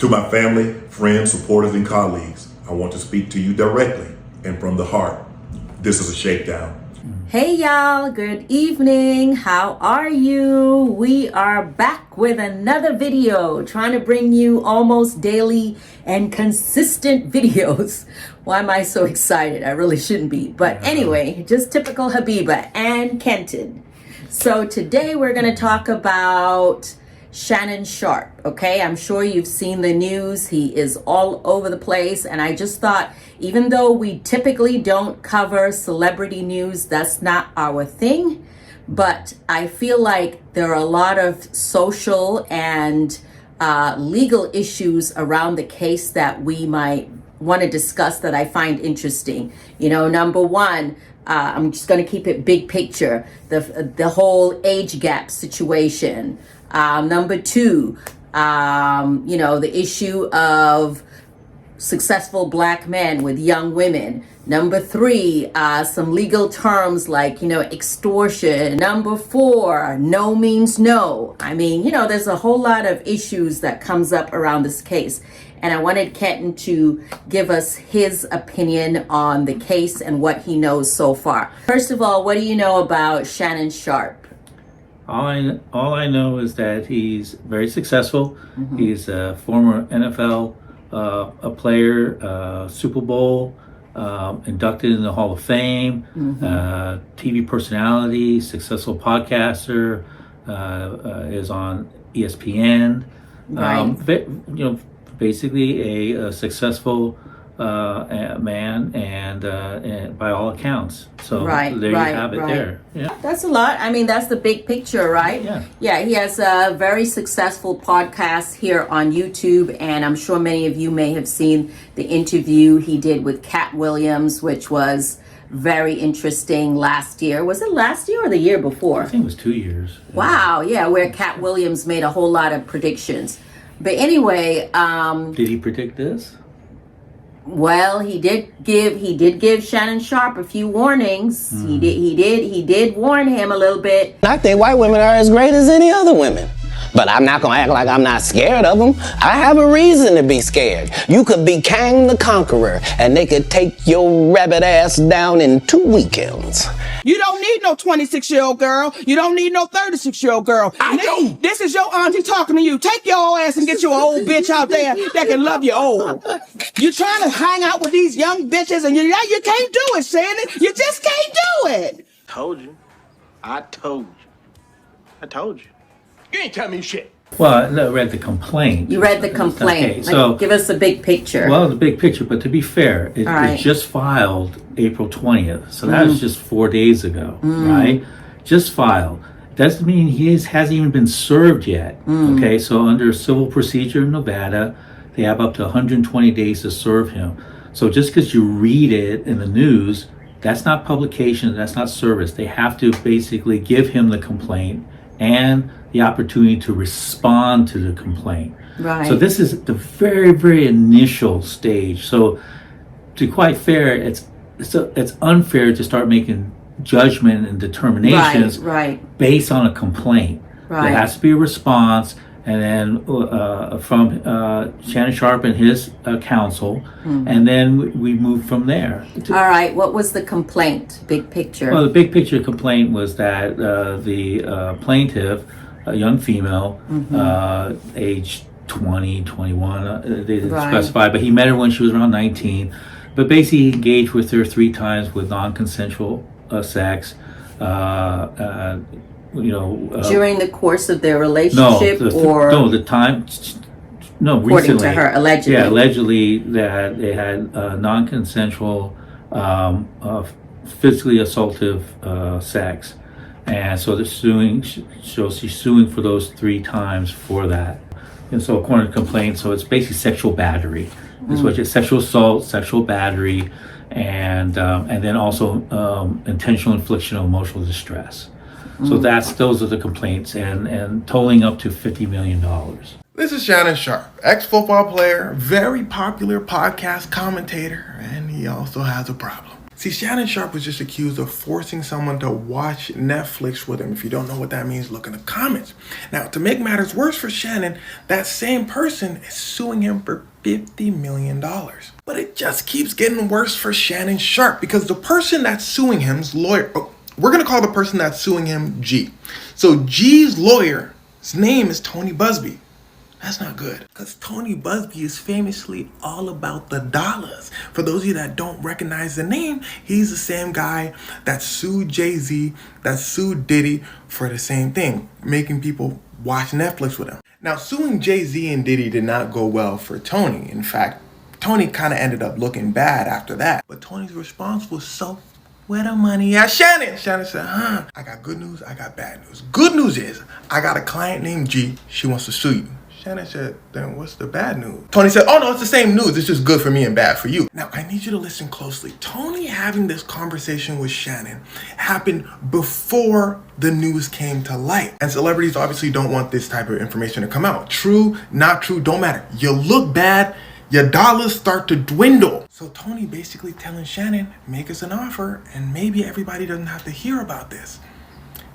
To my family, friends, supporters, and colleagues, I want to speak to you directly and from the heart. This is a shakedown. Hey y'all, good evening. How are you? We are back with another video, trying to bring you almost daily and consistent videos. Why am I so excited? I really shouldn't be. But anyway, just typical Habiba and Kenton. So today we're going to talk about Shannon Sharpe, okay? I'm sure you've seen the news. He is all over the place. And I just thought, even though we typically don't cover celebrity news, that's not our thing. But I feel like there are a lot of social and legal issues around the case that we might want to discuss that I find interesting. You know, number one, I'm just going to keep it big picture, the whole age gap situation. Number two, the issue of successful black men with young women. Number three, some legal terms like, extortion. Number four, no means no. I mean, there's a whole lot of issues that comes up around this case. And I wanted Kenton to give us his opinion on the case and what he knows so far. First of all, what do you know about Shannon Sharpe? All I know is that he's very successful. Mm-hmm. He's a former NFL a player, Super Bowl, inducted in the Hall of Fame, TV personality, successful podcaster, is on ESPN. Right. Basically a successful man, and by all accounts. So there you have it there. Yeah. That's a lot. I mean, that's the big picture, right? Yeah, he has a very successful podcast here on YouTube, and I'm sure many of you may have seen the interview he did with Cat Williams, which was very interesting last year. Was it last year or the year before? I think it was 2 years. Wow, yeah, where Cat Williams made a whole lot of predictions. But anyway, did he predict this? Well, he did give Shannon Sharpe a few warnings. He did warn him a little bit. I think white women are as great as any other women. But I'm not gonna act like I'm not scared of them. I have a reason to be scared. You could be Kang the Conqueror, and they could take your rabbit ass down in 2 weekends. You don't need no 26-year-old girl. You don't need no 36-year-old girl. I do. This is your auntie talking to you. Take your old ass and get you an old bitch out there that can love you old. You trying to hang out with these young bitches, and you can't do it, Shannon. You just can't do it. Told you. I told you. You ain't tell me shit. Well, I read the complaint. You read the complaint. Okay, so give us a big picture. Well, the big picture, but to be fair, it just filed April 20th. So that was just 4 days ago, right? Just filed. Doesn't mean he hasn't even been served yet. Okay, so under civil procedure in Nevada, they have up to 120 days to serve him. So just because you read it in the news, that's not publication, that's not service. They have to basically give him the complaint and the opportunity to respond to the complaint. Right. So this is the very, very initial stage. So to be quite fair, it's unfair to start making judgment and determinations based on a complaint. Right. There has to be a response, and then from Shannon Sharpe and his counsel, and then we move from there. All right, what was the complaint, big picture? Well, the big picture complaint was that the plaintiff, a young female, age 20, 21, they didn't specify, but he met her when she was around 19, but basically he engaged with her 3 times with non-consensual sex, during the course of their relationship, according recently, to her, allegedly. Yeah, allegedly that they had non-consensual, physically assaultive sex, and so they're suing. So she's suing for those 3 times for that, and so according to the complaint, so it's basically sexual battery. It's what it's sexual assault, sexual battery, and then also intentional infliction of emotional distress. So those are the complaints, and totaling up to $50 million. This is Shannon Sharpe, ex-football player, very popular podcast commentator, and he also has a problem. See, Shannon Sharpe was just accused of forcing someone to watch Netflix with him. If you don't know what that means, look in the comments. Now, to make matters worse for Shannon, that same person is suing him for $50 million. But it just keeps getting worse for Shannon Sharpe because the person that's suing him's lawyer, we're going to call the person that's suing him G. So G's lawyer, his name is Tony Busby. That's not good because Tony Busby is famously all about the dollars. For those of you that don't recognize the name, he's the same guy that sued Jay-Z, that sued Diddy for the same thing, making people watch Netflix with him. Now, suing Jay-Z and Diddy did not go well for Tony. In fact, Tony kind of ended up looking bad after that. But Tony's response was so, where the money at, Shannon? Shannon said, I got good news, I got bad news. Good news is, I got a client named G, she wants to sue you. Shannon said, then what's the bad news? Tony said, oh no, it's the same news. It's just good for me and bad for you. Now, I need you to listen closely. Tony having this conversation with Shannon happened before the news came to light. And celebrities obviously don't want this type of information to come out. True, not true, don't matter. You look bad, your dollars start to dwindle. So Tony basically telling Shannon, make us an offer and maybe everybody doesn't have to hear about this.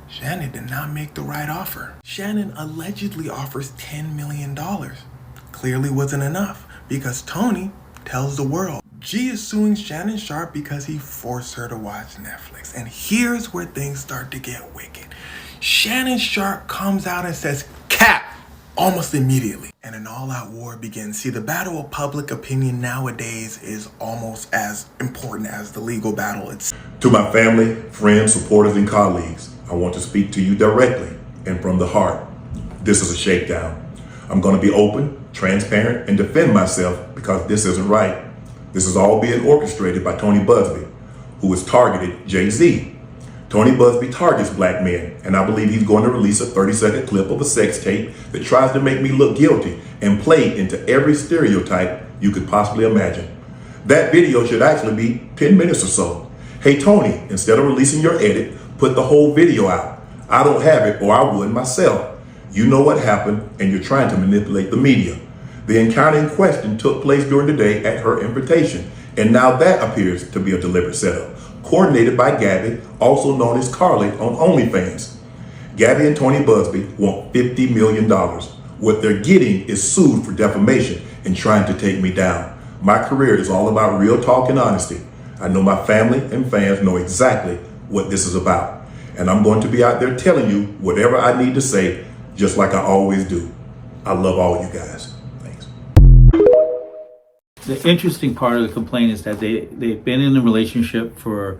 Shannon did not make the right offer. Shannon allegedly offers $10 million. Clearly wasn't enough because Tony tells the world G is suing Shannon Sharpe because he forced her to watch Netflix. And here's where things start to get wicked. Shannon Sharpe comes out and says, cap, almost immediately. And an all-out war begins. See, the battle of public opinion nowadays is almost as important as the legal battle itself. To my family, friends, supporters, and colleagues, I want to speak to you directly and from the heart. This is a shakedown. I'm going to be open, transparent, and defend myself because this isn't right. This is all being orchestrated by Tony Busby, who has targeted Jay-Z. Tony Busby targets black men, and I believe he's going to release a 30-second clip of a sex tape that tries to make me look guilty and play into every stereotype you could possibly imagine. That video should actually be 10 minutes or so. Hey Tony, instead of releasing your edit, put the whole video out. I don't have it, or I would myself. You know what happened, and you're trying to manipulate the media. The encounter in question took place during the day at her invitation, and now that appears to be a deliberate setup, coordinated by Gabby, also known as Carly on OnlyFans. Gabby and Tony Busby want $50 million. What they're getting is sued for defamation and trying to take me down. My career is all about real talk and honesty. I know my family and fans know exactly what this is about. And I'm going to be out there telling you whatever I need to say, just like I always do. I love all you guys. Thanks. The interesting part of the complaint is that they've been in a relationship for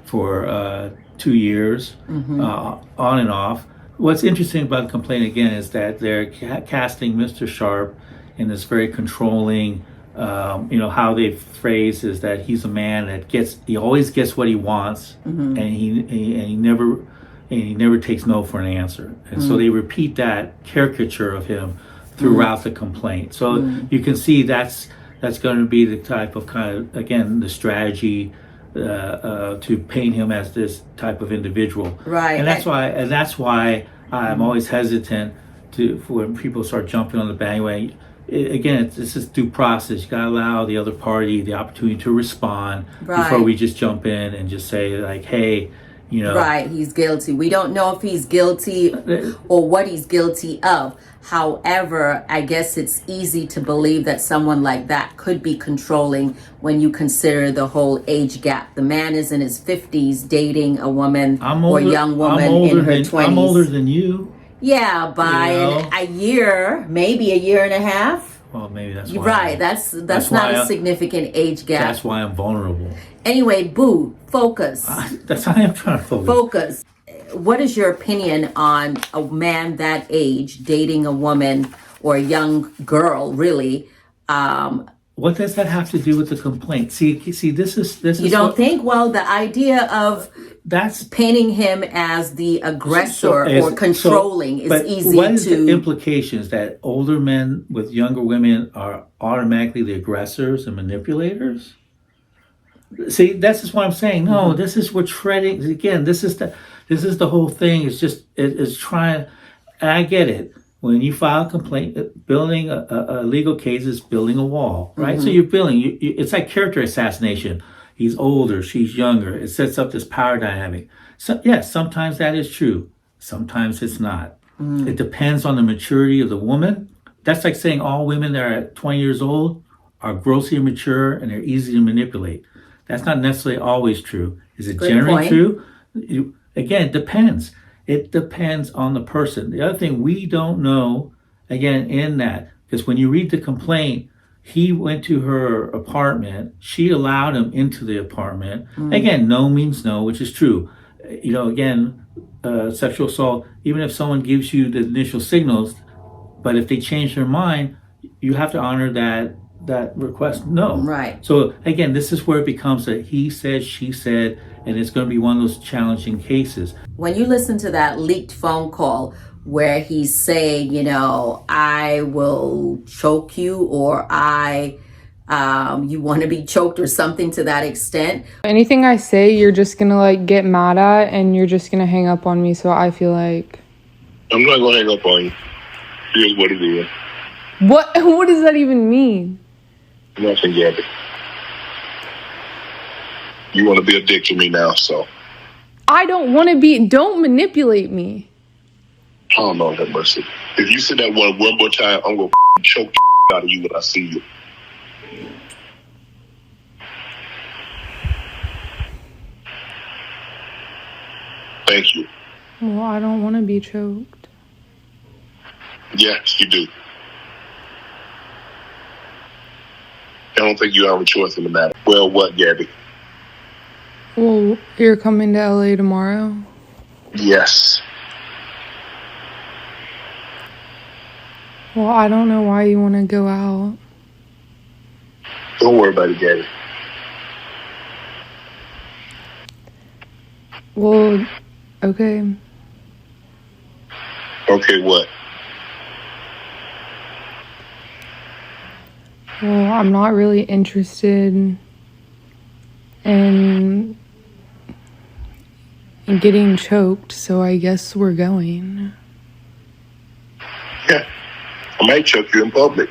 2 years, on and off. What's interesting about the complaint again is that they're casting Mr. Sharpe in this very controlling, how they phrase is that he's a man that he always gets what he wants, and he never takes no for an answer. And so they repeat that caricature of him throughout the complaint. So you can see that's going to be the type of again, the strategy to paint him as this type of individual. Right. And that's why I'm always hesitant when people start jumping on the bandwagon. This is due process. You gotta allow the other party the opportunity to respond before we just jump in and just say like, hey, Right, he's guilty. We don't know if he's guilty or what he's guilty of. However, I guess it's easy to believe that someone like that could be controlling when you consider the whole age gap. The man is in his 50s dating a woman or young woman in her 20s. I'm older than you. Yeah, by a year, maybe a year and a half. Well, maybe that's why. Right, that's not a significant age gap. That's why I'm vulnerable. Anyway, boo, focus. That's how I'm trying to focus. Focus. What is your opinion on a man that age dating a woman or a young girl, really? What does that have to do with the complaint? See, this is. You don't think? Well, the idea of that's painting him as the aggressor or controlling is easy to. What is the implications that older men with younger women are automatically the aggressors and manipulators? See, that's just what I'm saying. No, we're treading again. This is the whole thing. It's trying. And I get it. When you file a complaint, building a legal case is building a wall, right? So you're building. It's like character assassination. he's older, she's younger. It sets up this power dynamic. So, yes, sometimes that is true. Sometimes it's not. It depends on the maturity of the woman. That's like saying all women that are 20 years old are grossly immature and they're easy to manipulate. That's not necessarily always true. Is it Good generally point. true? Again, it depends. It depends on the person. The other thing we don't know, again, in that, because when you read the complaint, he went to her apartment. She allowed him into the apartment. Again, no means no, which is true. You know, again, sexual assault, even if someone gives you the initial signals, but if they change their mind, you have to honor that request. No. Right. So again, this is where it becomes a he said, she said, and it's going to be one of those challenging cases. When you listen to that leaked phone call where he's saying, you know, I will choke you, or you want to be choked, or something to that extent. Anything I say, you're just gonna like get mad at, and you're just gonna hang up on me. So I feel like I'm not gonna hang up on you. Here's what it is. what does that even mean? Nothing, Gabby. You want to be a dick to me now, so. I don't want to be. Don't manipulate me. Oh, Lord have mercy. If you say that one more time, I'm gonna choke the out of you when I see you. Thank you. Well, I don't want to be choked. Yes, you do. I don't think you have a choice in the matter. Well, what, Gabby? Well, you're coming to LA tomorrow? Yes. Well, I don't know why you want to go out. Don't worry about it, Gabby. Well, okay. Okay, what? Well, I'm not really interested in getting choked, so I guess we're going. Yeah. I might choke you in public.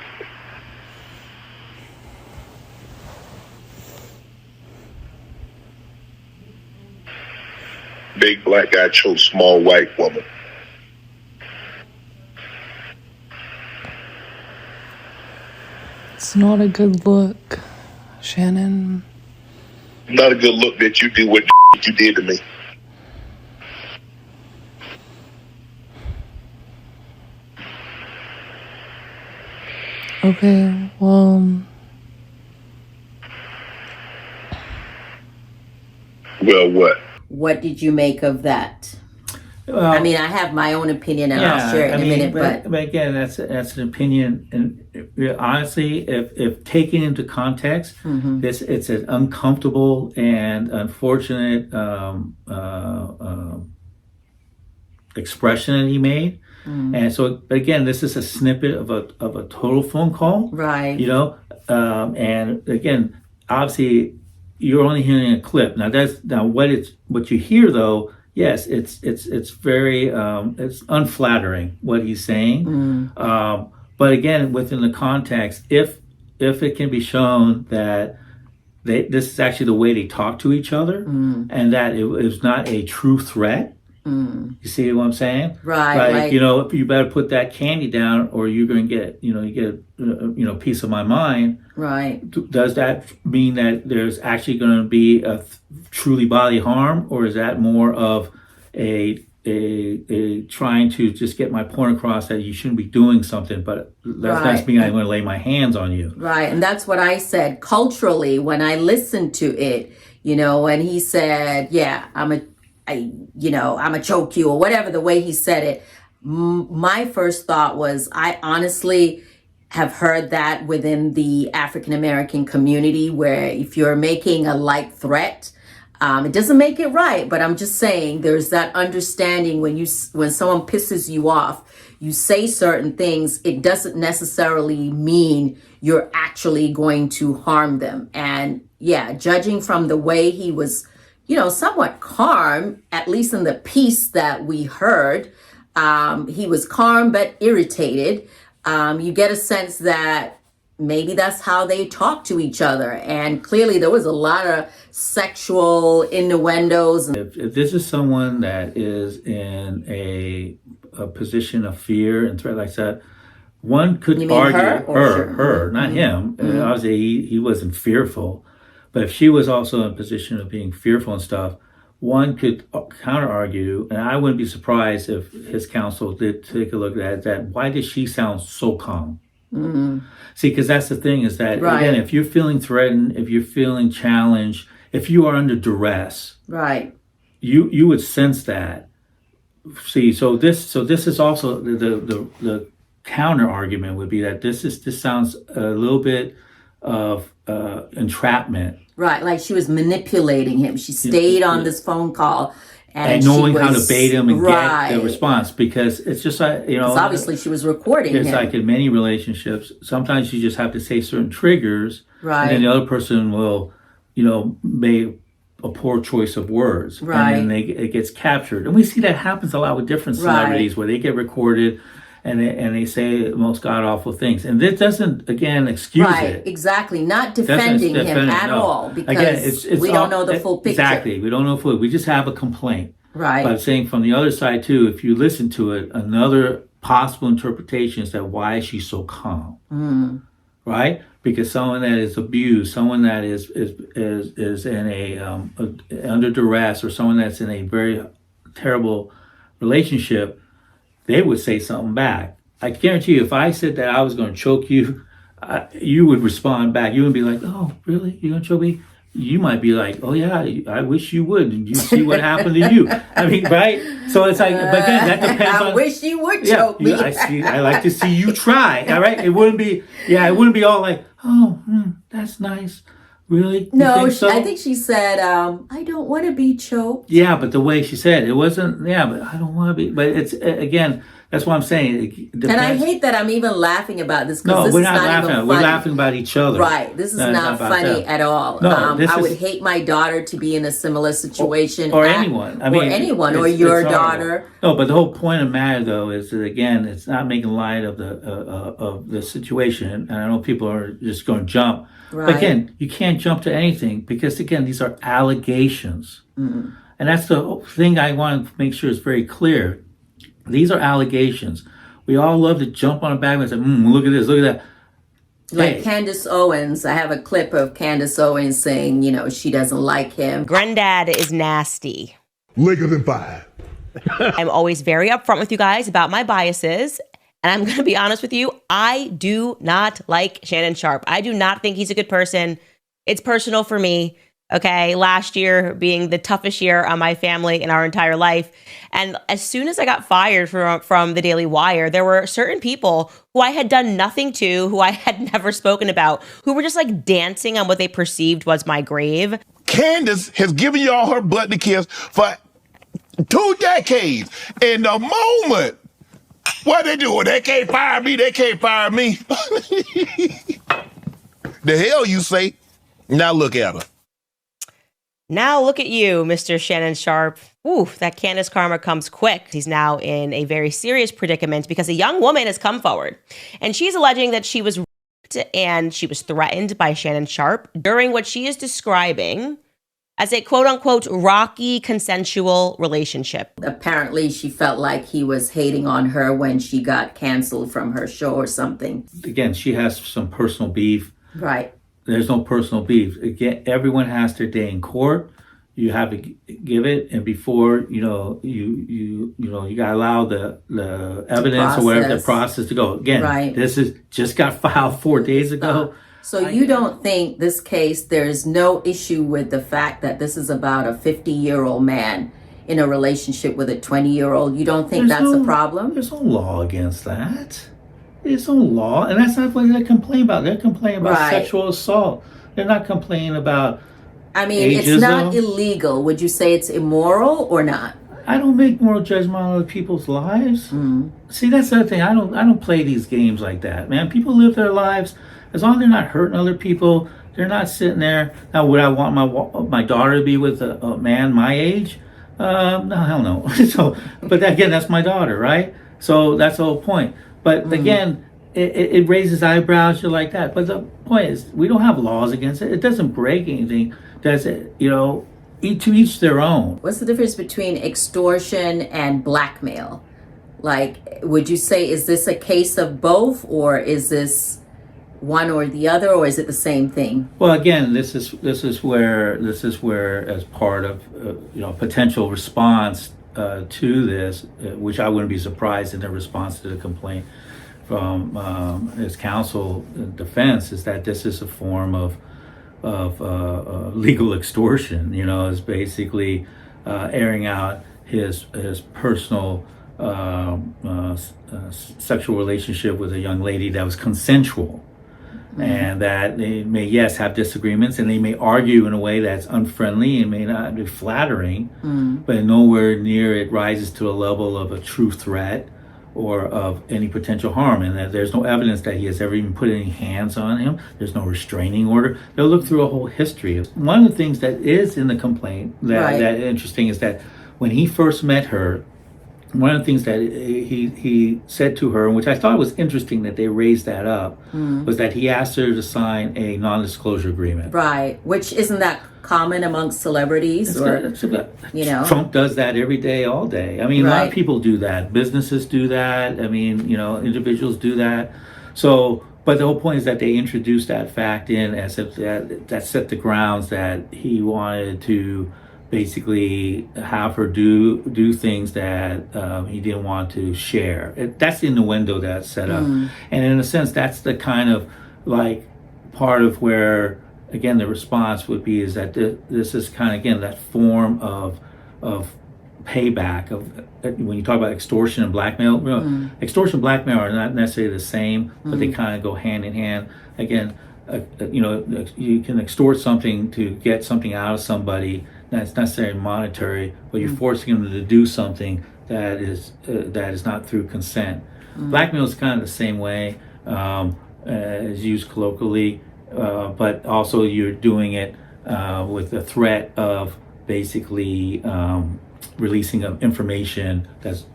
Big black guy chokes small white woman. It's not a good look, Shannon. Not a good look that you do what you did to me. Okay, well... Well, what? What did you make of that? Well, I mean, I have my own opinion, and I'll share it in a minute, but again, that's an opinion, and honestly, if taken into context, it's an uncomfortable and unfortunate expression that he made, and so again, this is a snippet of a total phone call, right? You know, and again, obviously, you're only hearing a clip. Now what you hear though. Yes, it's very it's unflattering what he's saying, but again, within the context, if it can be shown that this is actually the way they talk to each other, and that it was not a true threat. You see what I'm saying? Right. Like, you know, you better put that candy down, or you're going to get a piece of my mind. Right. Does that mean that there's actually going to be a truly bodily harm, or is that more of a trying to just get my point across that you shouldn't be doing something, but that's me, I'm going to lay my hands on you. Right, and that's what I said culturally when I listened to it, you know, when he said, yeah, I'm a choke you, or whatever, the way he said it. My first thought was, I honestly have heard that within the African American community, where if you're making a light threat, it doesn't make it right, but I'm just saying there's that understanding when someone pisses you off, you say certain things, it doesn't necessarily mean you're actually going to harm them. And yeah, judging from the way he was, you know, somewhat calm, at least in the piece that we heard, he was calm but irritated. You get a sense that maybe that's how they talk to each other. And clearly there was a lot of sexual innuendos. If this is someone that is in a position of fear and threat like that, one could argue her, not him. Obviously, he wasn't fearful, but if she was also in a position of being fearful and stuff, one could counter argue, and I wouldn't be surprised if his counsel did take a look at that. Why does she sound so calm? See, because that's the thing is that again, if you're feeling threatened, if you're feeling challenged, if you are under duress, you would sense that. See, so this is also the counter argument would be that this sounds a little bit of entrapment. Right, like she was manipulating him. She stayed on this phone call and knowing how to bait him and get the response, because it's just like, obviously she was recording it's him. like in many relationships, sometimes you just have to say certain triggers, and then the other person will, make a poor choice of words, and then it gets captured. And we see that happens a lot with different celebrities where they get recorded and they say the most god-awful things. And this doesn't, again, excuse it. Exactly. Not defending him at all, because we don't know the full picture. Exactly. We don't know full. We just have a complaint. Right. But I'm saying from the other side, too, if you listen to it, another possible interpretation is that why is she so calm? Right? Because someone that is abused, someone that is in a under duress, or someone that's in a very terrible relationship, they would say something back. I guarantee you, if I said that I was going to choke you, you would respond back. You would be like, "Oh, really? You're going to choke me?" You might be like, "Oh yeah, I wish you would." And you see what happened to you. I mean, right? So it's like, but again, that depends on. I wish you would choke me. I like to see you try. All right, it wouldn't be all like, "Oh, that's nice." Really? No, so? I think she said, "I don't want to be choked." Yeah, but the way she said it wasn't. Yeah, but I don't want to be. But it's again. That's what I'm saying. And I hate that I'm even laughing about this. No, this we're is not laughing. We're laughing about each other. Right. This is not funny at all. No, I would hate my daughter to be in a similar situation. Or anyone. I mean, or your daughter. No, but the whole point of the matter, though, is that, again, it's not making light of the situation. And I know people are just going to jump. Right. But again, you can't jump to anything because, again, these are allegations. And that's the thing I want to make sure is very clear. These are allegations. We all love to jump on a bag and say, look at this, look at that. Like Candace Owens. I have a clip of Candace Owens saying, she doesn't like him. Granddad is nasty. Liquor than five. I'm always very upfront with you guys about my biases. And I'm going to be honest with you. I do not like Shannon Sharpe. I do not think he's a good person. It's personal for me. Okay, last year being the toughest year on my family in our entire life. And as soon as I got fired from the Daily Wire, there were certain people who I had done nothing to, who I had never spoken about, who were just like dancing on what they perceived was my grave. Candace has given y'all her butt to kiss for 2 decades. And the moment, what they do? They can't fire me, they can't fire me. The hell you say? Now look at her. Now look at you, Mr. Shannon Sharpe. Ooh, that Candace karma comes quick. He's now in a very serious predicament because a young woman has come forward. And she's alleging that she was raped and she was threatened by Shannon Sharpe during what she is describing as a quote-unquote rocky consensual relationship. Apparently, she felt like he was hating on her when she got canceled from her show or something. Again, she has some personal beef. Right. There's no personal beef. Again, everyone has their day in court. You have to give it, and before you gotta allow the evidence or whatever the process to go. Again, this is just got filed 4 days ago. So you don't think this case, there's no issue with the fact that this is about a 50-year-old man in a relationship with a 20-year-old? You don't think that's a problem? There's no law against that. There's no law, and that's not what they complain about. They're complaining about sexual assault. They're not complaining about ageism. It's not illegal. Would you say it's immoral or not? I don't make moral judgment on other people's lives. See, that's the other thing. I don't play these games like that, man. People live their lives as long as they're not hurting other people. They're not sitting there. Now, would I want my daughter to be with a man my age? No, hell no. But again, that's my daughter, right? So that's the whole point. But again, it raises eyebrows, you like that. But the point is, we don't have laws against it. It doesn't break anything, does it? You know, to each their own. What's the difference between extortion and blackmail? Like, would you say, is this a case of both, or is this one or the other, or is it the same thing? Well, again, this is where as part of potential response to this, which I wouldn't be surprised in the response to the complaint from his counsel defense, is that this is a form of legal extortion. You know, is basically airing out his personal sexual relationship with a young lady that was consensual. And that they may, yes, have disagreements, and they may argue in a way that's unfriendly and may not be flattering, but nowhere near it rises to a level of a true threat or of any potential harm. And that there's no evidence that he has ever even put any hands on him. There's no restraining order. They'll look through a whole history. One of the things that is in the complaint that interesting is that when he first met her, one of the things that he said to her, which I thought was interesting that they raised that up, was that he asked her to sign a non-disclosure agreement. Right, which isn't that common amongst celebrities? Trump does that every day, all day. I mean, a lot of people do that. Businesses do that. I mean, individuals do that. So, but the whole point is that they introduced that fact in as if that set the grounds that he wanted to basically have her do things that he didn't want to share. That's the innuendo that's set up. And in a sense, that's the kind of like part of where, again, the response would be is that this is kind of, again, that form of payback of when you talk about extortion and blackmail. Extortion and blackmail are not necessarily the same, but they kind of go hand in hand. Again, you can extort something to get something out of somebody that's necessarily monetary, but you're forcing them to do something that is not through consent. Blackmail is kind of the same way, is used colloquially, but also you're doing it with the threat of basically releasing of information that's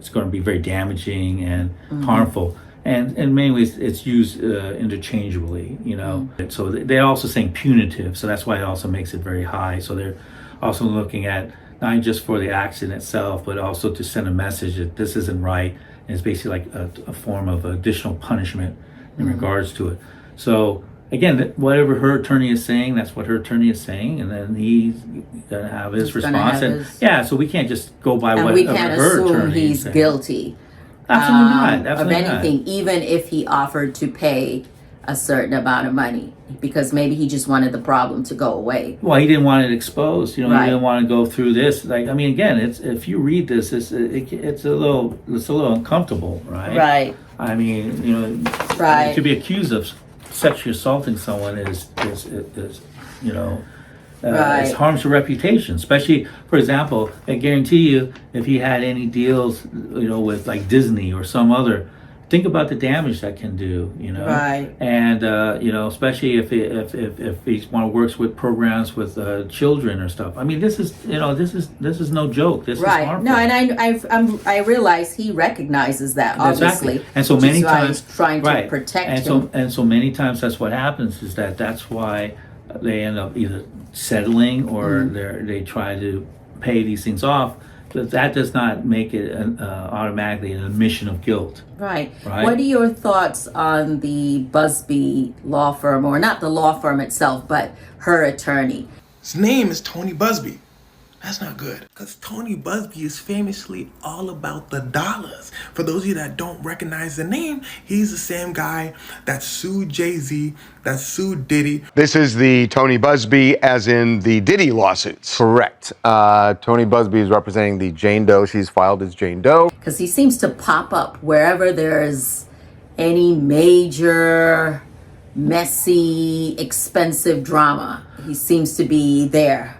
going to be very damaging and harmful. And in many ways, it's used interchangeably, So they're also saying punitive, so that's why it also makes it very high. So they're also looking at not just for the action itself, but also to send a message that this isn't right. And it's basically like a form of additional punishment in regards to it. So again, whatever her attorney is saying, that's what her attorney is saying, and then he's going to have his response. So we can't just go by what we can't her assume attorney he's saying. guilty. Absolutely not. Absolutely of anything, even if he offered to pay a certain amount of money, because maybe he just wanted the problem to go away. Well, he didn't want it exposed. He didn't want to go through this. Like, I mean, again, if you read this, it's a little uncomfortable, right? Right. I mean, to be accused of sexually assaulting someone is it harms your reputation, especially, for example, I guarantee you, if he had any deals, with like Disney or some other, think about the damage that can do, Right. And, especially if he works with programs with children or stuff. I mean, this is no joke. This is harmful. No, and I realize he recognizes that, obviously. Exactly. And so many times, he's trying to protect him. And so many times that's what happens, is that's why they end up either settling or they try to pay these things off. But that does not make it automatically an admission of guilt. Right. What are your thoughts on the Busby law firm, or not the law firm itself, but her attorney? His name is Tony Busby. That's not good, because Tony Busby is famously all about the dollars. For those of you that don't recognize the name, he's the same guy that sued Jay-Z, that sued Diddy. This is the Tony Busby as in the Diddy lawsuits. Correct. Tony Busby is representing the Jane Doe. She's filed as Jane Doe. Because he seems to pop up wherever there's any major, messy, expensive drama. He seems to be there.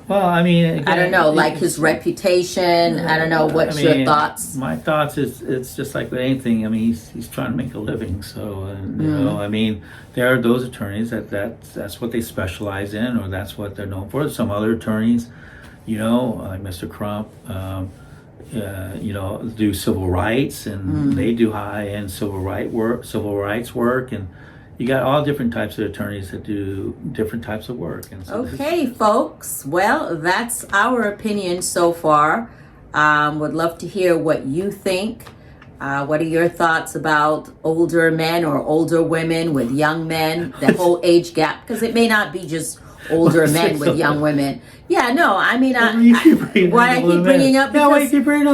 Well, I mean, again, I don't know, like his reputation. I don't know. What's your thoughts? My thoughts is it's just like with anything. I mean, he's trying to make a living. So, I mean, there are those attorneys that's what they specialize in, or that's what they're known for. Some other attorneys, like Mr. Crump, do civil rights, and they do high-end civil rights work, and you got all different types of attorneys that do different types of work. And so okay, folks. Well, that's our opinion so far. Would love to hear what you think. What are your thoughts about older men or older women with young men, the whole age gap? Because it may not be just older men with young women. Yeah, no, I mean, why I keep bringing up? Because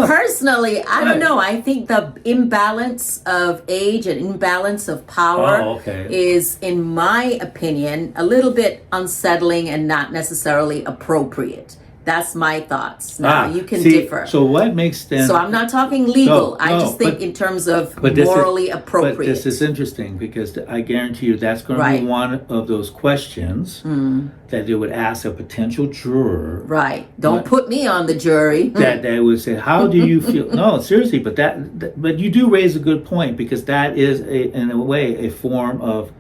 personally, I don't know. I think the imbalance of age and imbalance of power is, in my opinion, a little bit unsettling and not necessarily appropriate. That's my thoughts. Now, you can differ. So what makes them... So I'm not talking legal. I just think in terms of morally appropriate. But this is interesting because I guarantee you that's going to be one of those questions that they would ask a potential juror. Right. Don't put me on the jury. That they would say, how do you feel? No, seriously, but but you do raise a good point, because that is, in a way, a form of,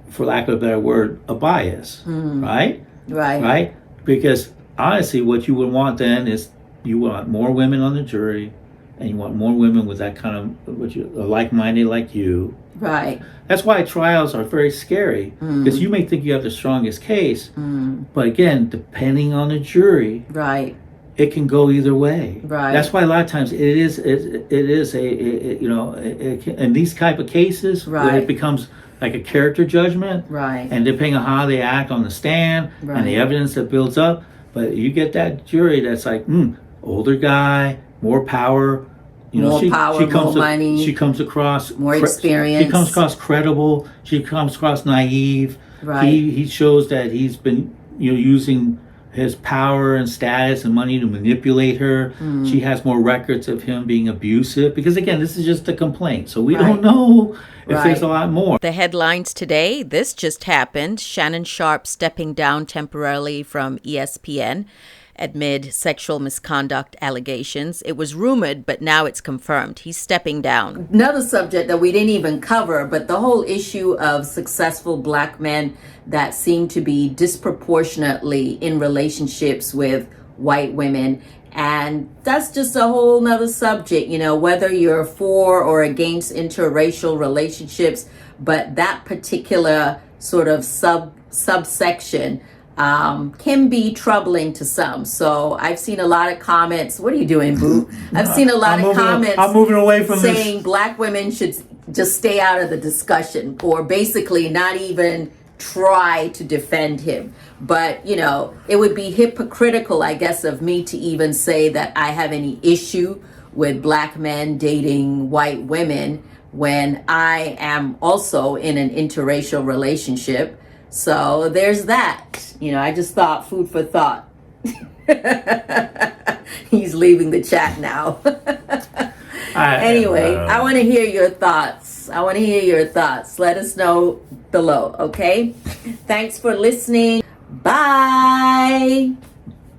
for lack of a better word, a bias. Right? Right. Right? Because... honestly, what you would want then is you want more women on the jury, and you want more women with that kind of like-minded like you. Right. That's why trials are very scary, because you may think you have the strongest case, but again, depending on the jury, right, it can go either way. Right. That's why a lot of times it is in these type of cases where it becomes like a character judgment, right, and depending on how they act on the stand and the evidence that builds up. But you get that jury that's like, older guy, more power, more money. She comes across more experience. She comes across credible. She comes across naive. Right. He shows that he's been using his power and status and money to manipulate her. She has more records of him being abusive, because again, this is just a complaint, so we don't know if there's a lot more. The headlines today: this just happened. Shannon Sharpe stepping down temporarily from ESPN amid sexual misconduct allegations. It was rumored, but now it's confirmed. He's stepping down. Another subject that we didn't even cover, but the whole issue of successful black men that seem to be disproportionately in relationships with white women. And that's just a whole nother subject, whether you're for or against interracial relationships, but that particular sort of subsection can be troubling to some. So I've seen a lot of comments. What are you doing, boo? I've seen a lot of comments. I'm moving away from saying black women should just stay out of the discussion, or basically not even try to defend him. But, it would be hypocritical, I guess, of me to even say that I have any issue with black men dating white women when I am also in an interracial relationship. So there's that. I just thought, food for thought. He's leaving the chat now. Anyway, I want to hear your thoughts. Let us know below, okay? Thanks for listening. Bye.